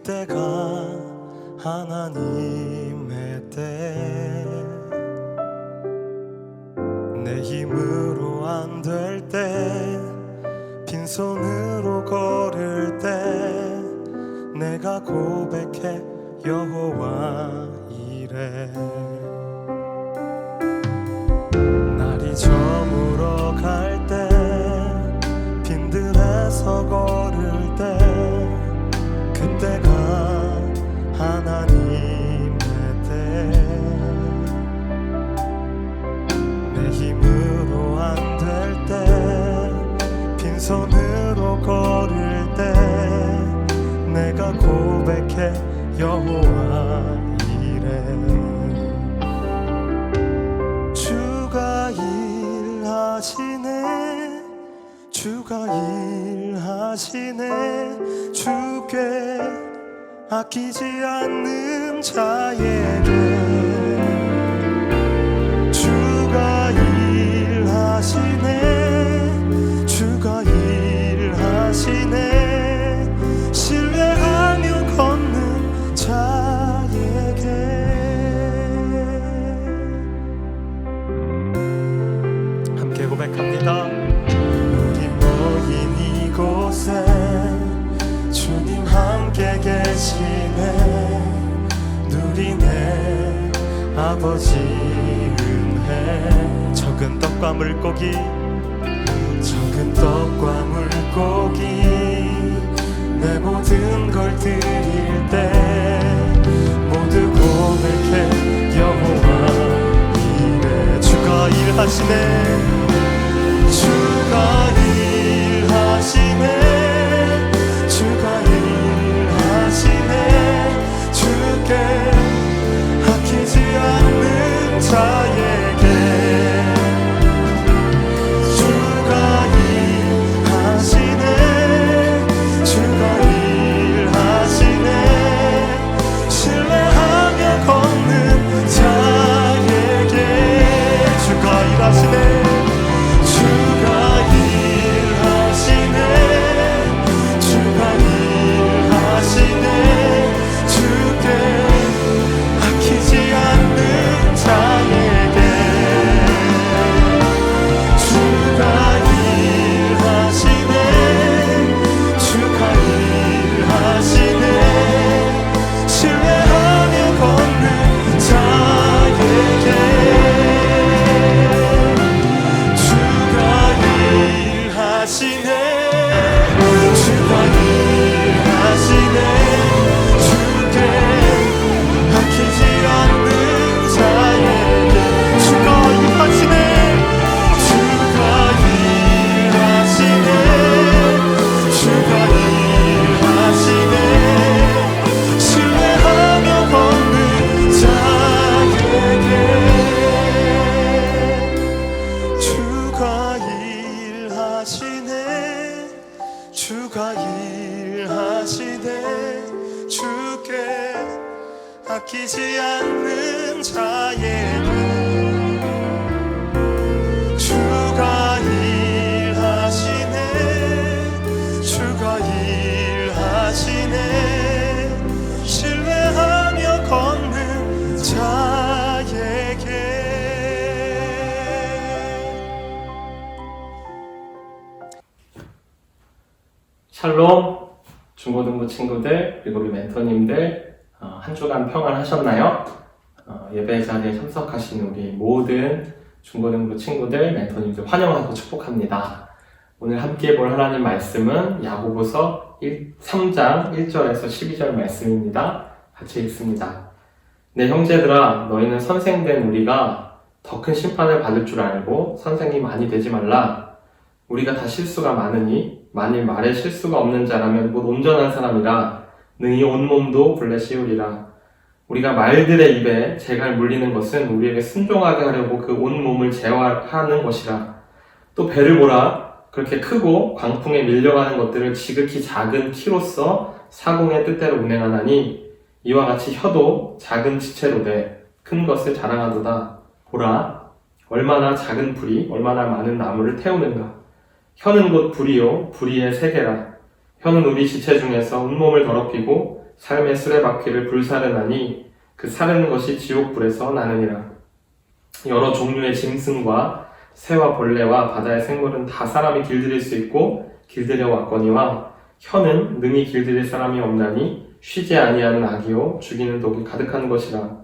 그때가 하나님의 때, 내 힘으로 안 될 때, 빈손으로 걸을 때 내가 고백해 여호와 이래. 날이 저물어 갈 때, 빈들에서 걸을 때, 그때가 하나님의 때, 내 힘으로 안 될 때, 빈손으로 걸을 때 내가 고백해 여호와 이래. 주가 일하시네, 주가 일하시네, 주께 아끼지 않는 자에게. 주가 일하시네, 주가 일하시네, 신뢰하며 걷는 자에게. 함께 고백합니다. 우리 모인 이곳에 주님 함께 계시네, 누리네 아버지 은혜. 적은 떡과 물고기, 적은 떡과 물고기, 내 모든 걸 드릴 때 모두 고백해 여호와 이래. 주가 일하시네, 주가 일하시네, 주가 일하시네, 주께 아끼지 않는 자에게. 주가 일하시네, 주가 일하시네, 신뢰하며 걷는 자에게. 주가 일하시네, 주가 일하시네, 주가 일하시네, 주께 아끼지 않는 자에게. 주가 일하시네, 주가 일하시네, 신뢰하며 걷는 자에게. 주가 일하시네, 주가 일하시네, 주께 아끼지 않는 자에게. 주가 일하시네, 주가 일하시네, 주가 일하시네, 신뢰하며 걷는 자에게. 주가 일하시네, 주가 일하시네, 주께 아끼지 않는 자에게. 주가 일하시네, 주가 일하시네, 신뢰하며 걷는 자에게. 샬롬, 중고등부 친구들, 그리고 우리 멘토님들, 한 주간 평안하셨나요? 예배 자리에 참석하신 우리 모든 중고등부 친구들, 멘토님들 환영하고 축복합니다. 오늘 함께 볼 하나님 말씀은 야고보서 3장 1절에서 12절 말씀입니다. 같이 읽습니다. 내 형제들아, 너희는 선생된 우리가 더 큰 심판을 받을 줄 알고 선생이 많이 되지 말라. 우리가 다 실수가 많으니 만일 말에 실수가 없는 자라면 곧 온전한 사람이라 능히 온몸도 굴레 씌우리라. 우리가 말들의 입에 재갈 물리는 것은 우리에게 순종하게 하려고 그 온몸을 제어하는 것이라. 또 배를 보라. 그렇게 크고 광풍에 밀려가는 것들을 지극히 작은 키로서 사공의 뜻대로 운행하나니 이와 같이 혀도 작은 지체로 돼 큰 것을 자랑하도다. 보라, 얼마나 작은 불이 얼마나 많은 나무를 태우는가. 혀는 곧 불이요, 불의의 세계라. 혀는 우리 지체 중에서 온몸을 더럽히고 삶의 수레바퀴를 불사르나니 그 사르는 것이 지옥불에서 나느니라. 여러 종류의 짐승과 새와 벌레와 바다의 생물은 다 사람이 길들일 수 있고 길들여 왔거니와 혀는 능히 길들일 사람이 없나니 쉬지 아니하는 악이요 죽이는 독이 가득한 것이라.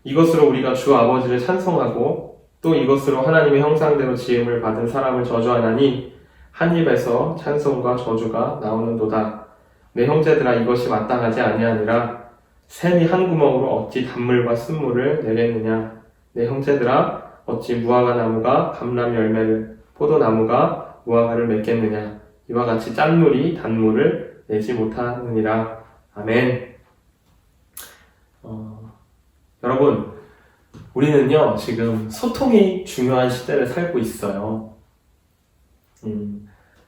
이것으로 우리가 주 아버지를 찬송하고 또 이것으로 하나님의 형상대로 지음을 받은 사람을 저주하나니 한 입에서 찬송과 저주가 나오는도다. 내 형제들아 이것이 마땅하지 아니하니라. 샘이 한 구멍으로 어찌 단물과 쓴물을 내겠느냐. 내 형제들아 어찌 무화과 나무가 감람 열매를 포도나무가 무화과를 맺겠느냐. 이와 같이 짠물이 단물을 내지 못하느니라. 아멘. 여러분, 우리는요 지금 소통이 중요한 시대를 살고 있어요.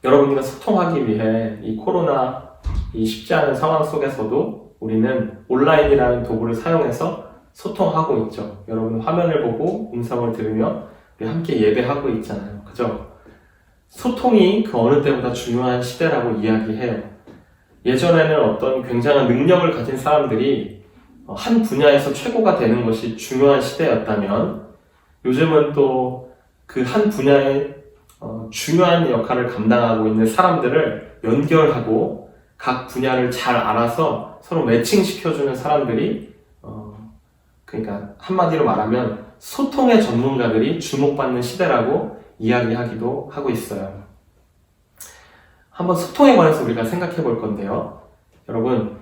여러분과 소통하기 위해 이 코로나 이 쉽지 않은 상황 속에서도 우리는 온라인이라는 도구를 사용해서 소통하고 있죠. 여러분 화면을 보고 음성을 들으며 우리 함께 예배하고 있잖아요. 그죠? 소통이 그 어느 때보다 중요한 시대라고 이야기해요. 예전에는 어떤 굉장한 능력을 가진 사람들이 한 분야에서 최고가 되는 것이 중요한 시대였다면 요즘은 또 그 한 분야에 중요한 역할을 감당하고 있는 사람들을 연결하고 각 분야를 잘 알아서 서로 매칭시켜주는 사람들이 그러니까 한마디로 말하면 소통의 전문가들이 주목받는 시대라고 이야기하기도 하고 있어요. 한번 소통에 관해서 우리가 생각해 볼 건데요. 여러분,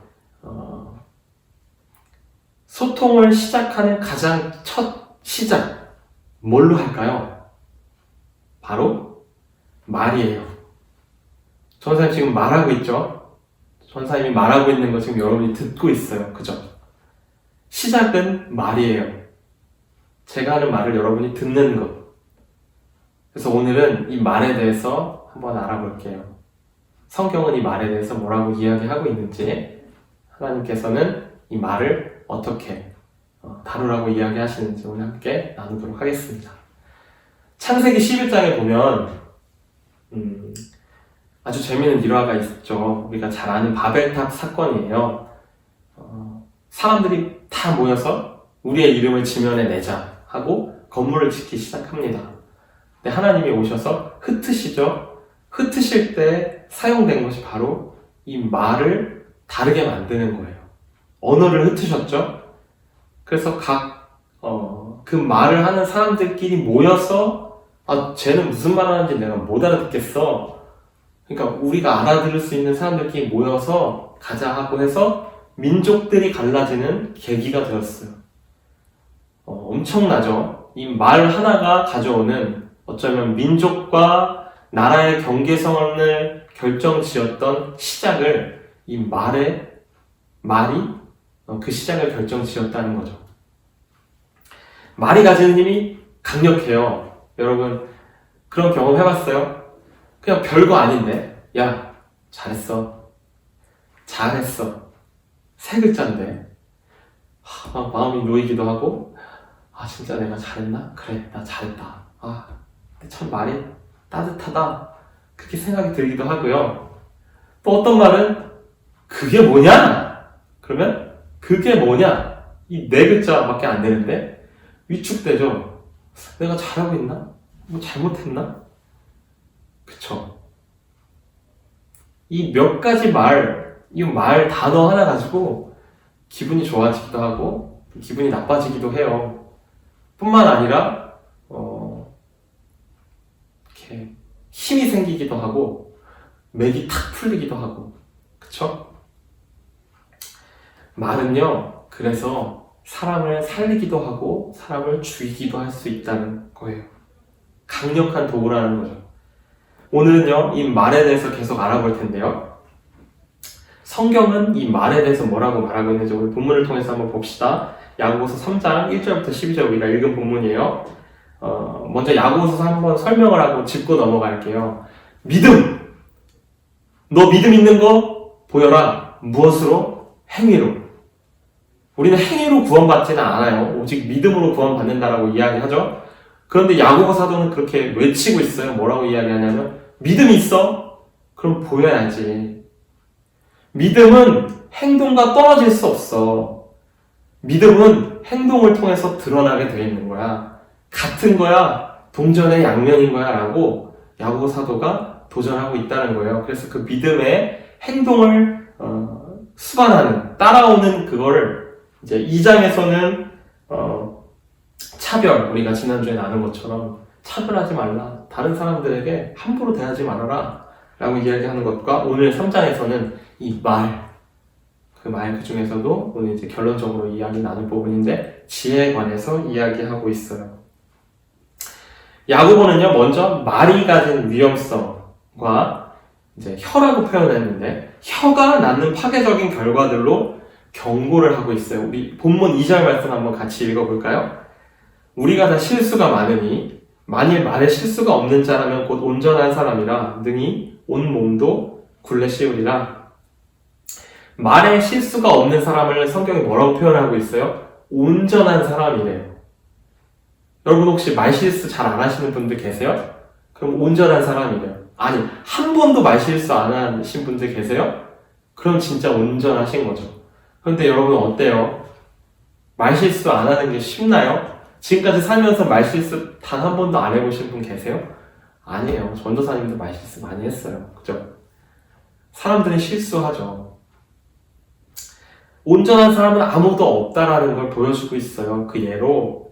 소통을 시작하는 가장 첫 시작, 뭘로 할까요? 바로 말이에요. 전사님 지금 말하고 있죠? 전사님이 말하고 있는 거 지금 여러분이 듣고 있어요. 그죠? 시작은 말이에요. 제가 하는 말을 여러분이 듣는 것. 그래서 오늘은 이 말에 대해서 한번 알아볼게요. 성경은 이 말에 대해서 뭐라고 이야기하고 있는지, 하나님께서는 이 말을 어떻게 다루라고 이야기하시는지 오늘 함께 나누도록 하겠습니다. 창세기 11장에 보면 아주 재미있는 일화가 있죠. 우리가 잘 아는 바벨탑 사건이에요. 사람들이 다 모여서 우리의 이름을 지면에 내자 하고 건물을 짓기 시작합니다. 근데 하나님이 오셔서 흩으시죠. 흩으실 때 사용된 것이 바로 이 말을 다르게 만드는 거예요. 언어를 흩으셨죠. 그래서 그 말을 하는 사람들끼리 모여서 쟤는 무슨 말 하는지 내가 못 알아듣겠어. 그러니까 우리가 알아들을 수 있는 사람들끼리 모여서 가자 하고 해서 민족들이 갈라지는 계기가 되었어요. 엄청나죠? 이 말 하나가 가져오는 어쩌면 민족과 나라의 경계선을 결정지었던 시작을 이 말이 그 시작을 결정지었다는 거죠. 말이 가지는 힘이 강력해요. 여러분 그런 경험 해봤어요? 그냥 별거 아닌데 야 잘했어 세 글자인데 마음이 놓이기도 하고 진짜 내가 잘했나? 그래 나 잘했다. 근데 참 말이 따뜻하다 그렇게 생각이 들기도 하고요. 또 어떤 말은 그게 뭐냐? 그러면 그게 뭐냐? 이 네 글자밖에 안 되는데 위축되죠. 내가 잘하고 있나? 뭐 잘못했나? 그쵸? 이 몇 가지 이 말 단어 하나 가지고 기분이 좋아지기도 하고 기분이 나빠지기도 해요. 뿐만 아니라 이렇게 힘이 생기기도 하고 맥이 탁 풀리기도 하고 그쵸? 말은요 그래서 사람을 살리기도 하고 사람을 죽이기도 할 수 있다는 거예요. 강력한 도구라는 거죠. 오늘은요 이 말에 대해서 계속 알아볼 텐데요. 성경은 이 말에 대해서 뭐라고 말하고 있는지 오늘 본문을 통해서 한번 봅시다. 야고보서 3장 1절부터 12절 우리가 읽은 본문이에요. 먼저 야고보서 한번 설명을 하고 짚고 넘어갈게요. 믿음! 너 믿음 있는 거 보여라. 무엇으로? 행위로. 우리는 행위로 구원받지는 않아요. 오직 믿음으로 구원받는다라고 이야기하죠. 그런데 야고보 사도는 그렇게 외치고 있어요. 뭐라고 이야기하냐면 믿음이 있어? 그럼 보여야지. 믿음은 행동과 떨어질 수 없어. 믿음은 행동을 통해서 드러나게 되어 있는 거야. 같은 거야. 동전의 양면인 거야. 라고 야고보 사도가 도전하고 있다는 거예요. 그래서 그 믿음의 행동을 수반하는, 따라오는 그거를 이제 2장에서는 차별, 우리가 지난주에 나눈 것처럼 차별하지 말라. 다른 사람들에게 함부로 대하지 말아라. 라고 이야기하는 것과 오늘 3장에서는 이 말, 그 중에서도 오늘 이제 결론적으로 이야기 나눌 부분인데 지혜에 관해서 이야기하고 있어요. 야고보는요, 먼저 말이 가진 위험성과 이제 혀라고 표현했는데 혀가 낳는 파괴적인 결과들로 경고를 하고 있어요. 우리 본문 2절 말씀 한번 같이 읽어볼까요? 우리가 다 실수가 많으니 만일 말에 실수가 없는 자라면 곧 온전한 사람이라 능히 온 몸도 굴레 씌우리라. 말에 실수가 없는 사람을 성경이 뭐라고 표현하고 있어요? 온전한 사람이래요. 여러분 혹시 말 실수 잘 안 하시는 분들 계세요? 그럼 온전한 사람이래요. 아니, 한 번도 말 실수 안 하신 분들 계세요? 그럼 진짜 온전하신 거죠. 그런데 여러분 어때요? 말 실수 안 하는 게 쉽나요? 지금까지 살면서 말 실수 단 한 번도 안 해보신 분 계세요? 아니에요. 전도사님도 말 실수 많이 했어요. 그죠? 사람들은 실수하죠. 온전한 사람은 아무도 없다라는 걸 보여주고 있어요. 그 예로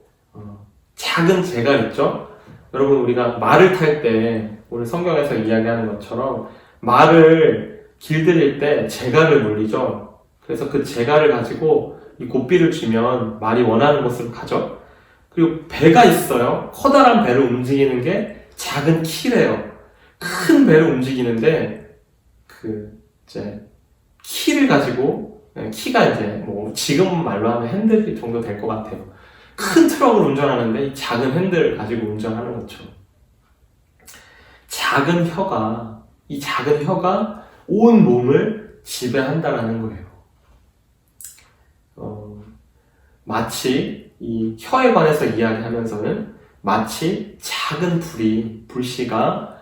작은 재갈 있죠? 여러분 우리가 말을 탈 때 오늘 성경에서 이야기하는 것처럼 말을 길들일 때 재갈을 물리죠. 그래서 그 재갈을 가지고 이 고삐를 쥐면 말이 원하는 곳으로 가죠. 그리고 배가 있어요. 커다란 배를 움직이는 게 작은 키래요. 큰 배를 움직이는데 이제 키를 가지고 키가 이제 뭐 지금 말로 하면 핸들 정도 될 것 같아요. 큰 트럭을 운전하는데 이 작은 핸들을 가지고 운전하는 것처럼 이 작은 혀가 온 몸을 지배한다라는 거예요. 마치 이 혀에 관해서 이야기하면서는 마치 작은 불씨가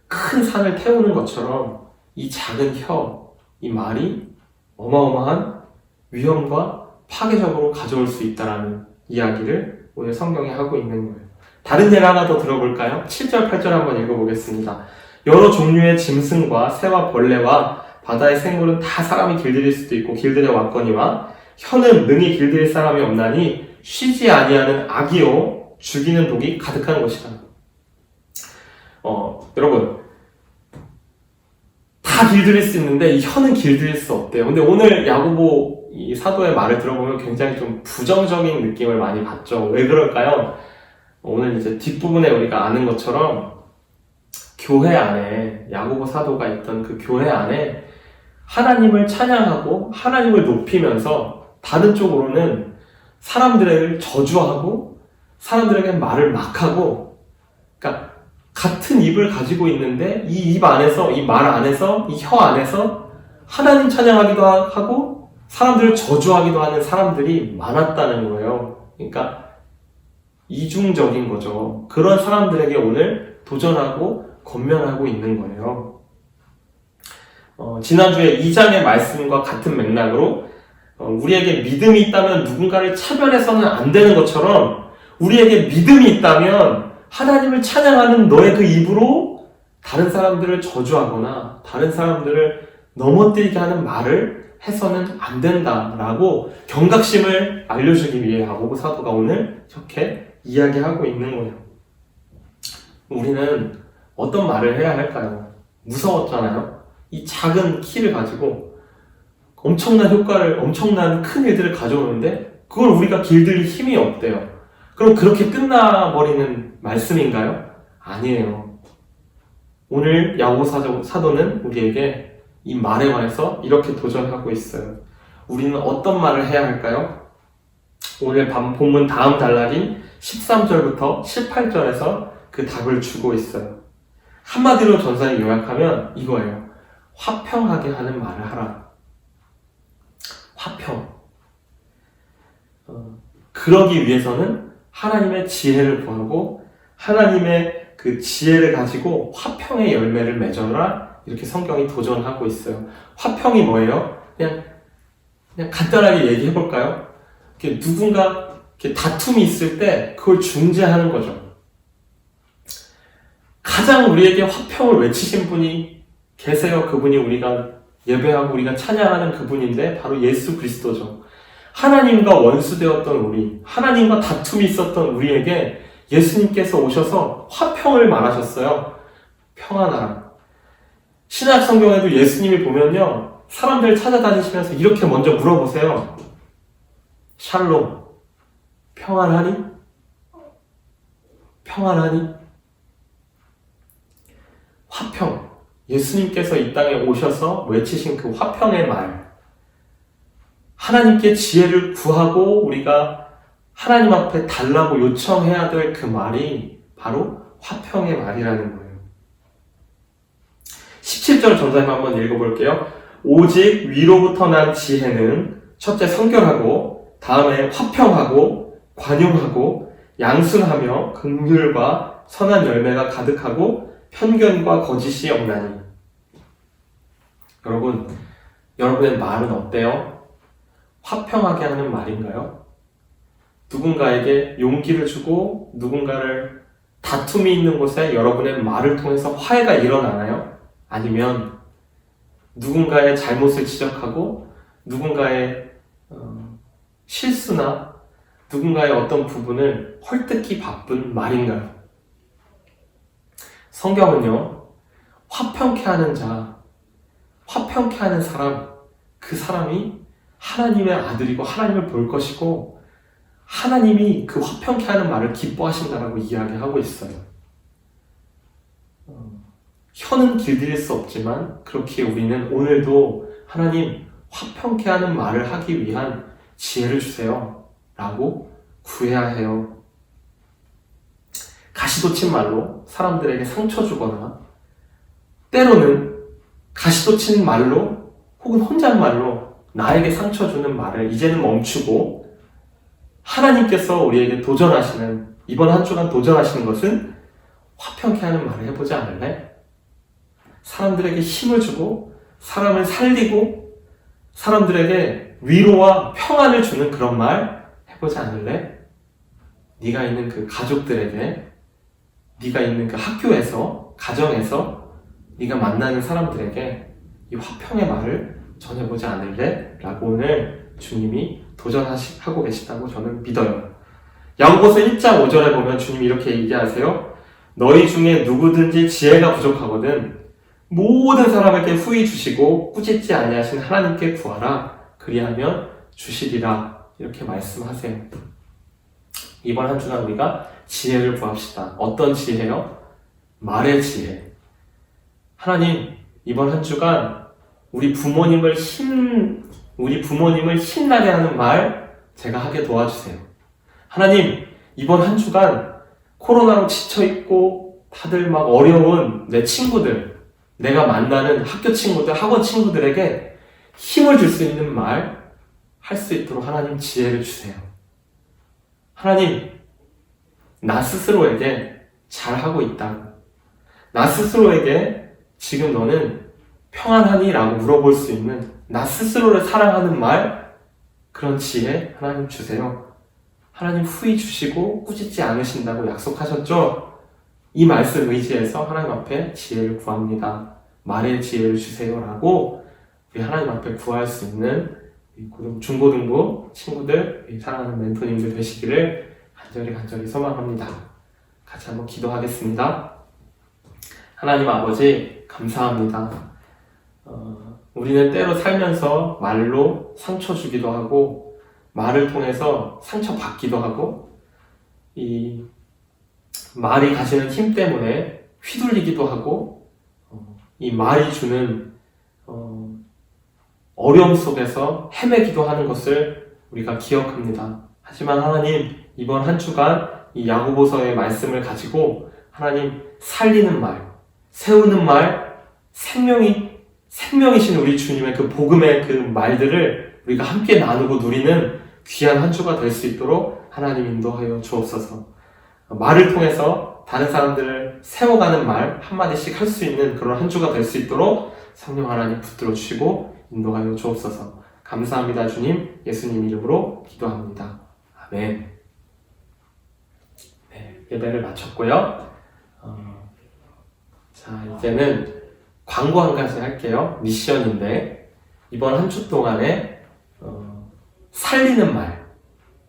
큰 산을 태우는 것처럼 이 작은 혀, 이 말이 어마어마한 위험과 파괴적으로 가져올 수 있다라는 이야기를 오늘 성경이 하고 있는 거예요. 다른 예를 하나 더 들어볼까요? 7절, 8절 한번 읽어보겠습니다. 여러 종류의 짐승과 새와 벌레와 바다의 생물은 다 사람이 길들일 수도 있고 길들여 왔거니와 혀는 능히 길들일 사람이 없나니 쉬지 아니하는 악이요 죽이는 독이 가득한 것이다. 여러분 다 길들일 수 있는데 이 혀는 길들일 수 없대요. 근데 오늘 야고보 이 사도의 말을 들어보면 굉장히 좀 부정적인 느낌을 많이 받죠. 왜 그럴까요? 오늘 이제 뒷부분에 우리가 아는 것처럼 교회 안에 야고보 사도가 있던 그 교회 안에 하나님을 찬양하고 하나님을 높이면서 다른 쪽으로는 사람들을 저주하고 사람들에게 말을 막 하고, 그러니까 같은 입을 가지고 있는데 이 입 안에서, 이 말 안에서, 이 혀 안에서 하나님 찬양하기도 하고 사람들을 저주하기도 하는 사람들이 많았다는 거예요. 그러니까 이중적인 거죠. 그런 사람들에게 오늘 도전하고 권면하고 있는 거예요. 지난주에 2장의 말씀과 같은 맥락으로 우리에게 믿음이 있다면 누군가를 차별해서는 안 되는 것처럼 우리에게 믿음이 있다면 하나님을 찬양하는 너의 그 입으로 다른 사람들을 저주하거나 다른 사람들을 넘어뜨리게 하는 말을 해서는 안 된다라고 경각심을 알려주기 위해 야고보 사도가 오늘 이렇게 이야기하고 있는 거예요. 우리는 어떤 말을 해야 할까요? 무서웠잖아요. 이 작은 키를 가지고 엄청난 효과를, 엄청난 큰 일들을 가져오는데 그걸 우리가 길들일 힘이 없대요. 그럼 그렇게 끝나버리는 말씀인가요? 아니에요. 오늘 야고보 사도는 우리에게 이 말에 관해서 이렇게 도전하고 있어요. 우리는 어떤 말을 해야 할까요? 오늘 본문 다음 단락인 13절부터 18절에서 그 답을 주고 있어요. 한마디로 전사를 요약하면 이거예요. 화평하게 하는 말을 하라. 화평. 그러기 위해서는 하나님의 지혜를 구하고 하나님의 그 지혜를 가지고 화평의 열매를 맺어라. 이렇게 성경이 도전하고 있어요. 화평이 뭐예요? 그냥 그냥 간단하게 얘기해 볼까요? 누군가 다툼이 있을 때 그걸 중재하는 거죠. 가장 우리에게 화평을 외치신 분이 계세요. 그분이 우리가 예배하고 우리가 찬양하는 그분인데 바로 예수 그리스도죠. 하나님과 원수되었던 우리, 하나님과 다툼이 있었던 우리에게 예수님께서 오셔서 화평을 말하셨어요. 평안하라. 신약 성경에도 예수님이 보면요, 사람들 찾아다니시면서 이렇게 먼저 물어보세요. 샬롬, 평안하니? 평안하니? 화평. 예수님께서 이 땅에 오셔서 외치신 그 화평의 말. 하나님께 지혜를 구하고 우리가 하나님 앞에 달라고 요청해야 될 그 말이 바로 화평의 말이라는 거예요. 17절 전사님 한번 읽어볼게요. 오직 위로부터 난 지혜는 첫째 성결하고 다음에 화평하고 관용하고 양순하며 긍휼과 선한 열매가 가득하고 편견과 거짓이 없나니. 여러분, 여러분의 말은 어때요? 화평하게 하는 말인가요? 누군가에게 용기를 주고 누군가를 다툼이 있는 곳에 여러분의 말을 통해서 화해가 일어나나요? 아니면 누군가의 잘못을 지적하고 누군가의 실수나 누군가의 어떤 부분을 헐뜯기 바쁜 말인가요? 성경은요, 화평케 하는 자, 화평케 하는 사람, 그 사람이 하나님의 아들이고 하나님을 볼 것이고 하나님이 그 화평케 하는 말을 기뻐하신다라고 이야기하고 있어요. 혀는 길들일 수 없지만 그렇게 우리는 오늘도 하나님 화평케 하는 말을 하기 위한 지혜를 주세요 라고 구해야 해요. 가시돋친 말로 사람들에게 상처 주거나 때로는 가시돋친 말로 혹은 혼잣말로 나에게 상처 주는 말을 이제는 멈추고 하나님께서 우리에게 도전하시는, 이번 한 주간 도전하시는 것은 화평케 하는 말을 해보지 않을래? 사람들에게 힘을 주고 사람을 살리고 사람들에게 위로와 평안을 주는 그런 말 해보지 않을래? 네가 있는 그 가족들에게, 네가 있는 그 학교에서, 가정에서 네가 만나는 사람들에게 이 화평의 말을 전해보지 않을래? 라고 오늘 주님이 도전하고 계시다고 저는 믿어요. 야고보서 1장 5절에 보면 주님이 이렇게 얘기하세요. 너희 중에 누구든지 지혜가 부족하거든 모든 사람에게 후히 주시고 꾸짖지 아니하신 하나님께 구하라. 그리하면 주시리라. 이렇게 말씀하세요. 이번 한 주간 우리가 지혜를 구합시다. 어떤 지혜요? 말의 지혜. 하나님, 이번 한 주간 우리 부모님을 힘나게 하는 말 제가 하게 도와주세요. 하나님, 이번 한 주간 코로나로 지쳐있고 다들 막 어려운 내 친구들, 내가 만나는 학교 친구들, 학원 친구들에게 힘을 줄 수 있는 말 할 수 있도록 하나님 지혜를 주세요. 하나님, 나 스스로에게 잘하고 있다고, 나 스스로에게 지금 너는 평안하니? 라고 물어볼 수 있는 나 스스로를 사랑하는 말, 그런 지혜 하나님 주세요. 하나님 후히 주시고 꾸짖지 않으신다고 약속하셨죠? 이 말씀 의지해서 하나님 앞에 지혜를 구합니다. 말의 지혜를 주세요 라고 우리 하나님 앞에 구할 수 있는 중고등부 친구들, 사랑하는 멘토님들 되시기를 간절히 소망합니다. 같이 한번 기도하겠습니다. 하나님 아버지, 감사합니다. 우리는 때로 살면서 말로 상처 주기도 하고 말을 통해서 상처 받기도 하고 이 말이 가지는 힘 때문에 휘둘리기도 하고 이 말이 주는 어려움 속에서 헤매기도 하는 것을 우리가 기억합니다. 하지만 하나님, 이번 한 주간 이 야고보서의 말씀을 가지고 하나님 살리는 말, 세우는 말, 생명이신 우리 주님의 그 복음의 그 말들을 우리가 함께 나누고 누리는 귀한 한 주가 될 수 있도록 하나님 인도하여 주옵소서. 말을 통해서 다른 사람들을 세워가는 말 한마디씩 할 수 있는 그런 한 주가 될 수 있도록 성령 하나님 붙들어 주시고 인도하여 주옵소서. 감사합니다, 주님. 예수님 이름으로 기도합니다. 아멘. 네, 예배를 마쳤고요. 자, 이제는 광고 한 가지 할게요. 미션인데, 이번 한 주 동안에 살리는 말,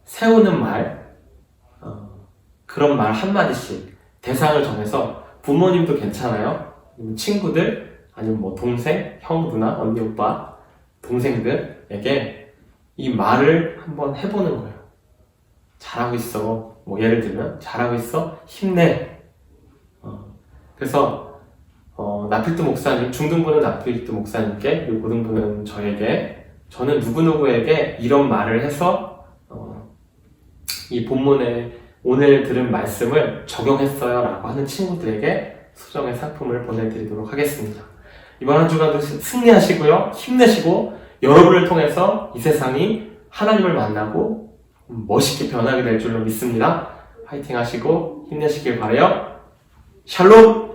세우는 말, 그런 말 한마디씩 대상을 정해서 부모님도 괜찮아요. 아니면 친구들, 아니면 뭐 동생, 형, 누나, 언니, 오빠, 동생들에게 이 말을 한번 해보는 거예요. 잘하고 있어. 뭐 예를 들면 잘하고 있어. 힘내. 그래서 나필드 목사님, 중등부는 나필드 목사님께, 그리고 고등부는 저에게, 저는 누구누구에게 이런 말을 해서 이 본문에 오늘 들은 말씀을 적용했어요 라고 하는 친구들에게 소정의 상품을 보내드리도록 하겠습니다. 이번 한 주간도 승리하시고요. 힘내시고 여러분을 통해서 이 세상이 하나님을 만나고 멋있게 변하게 될 줄로 믿습니다. 화이팅 하시고 힘내시길 바라요. 샬롬!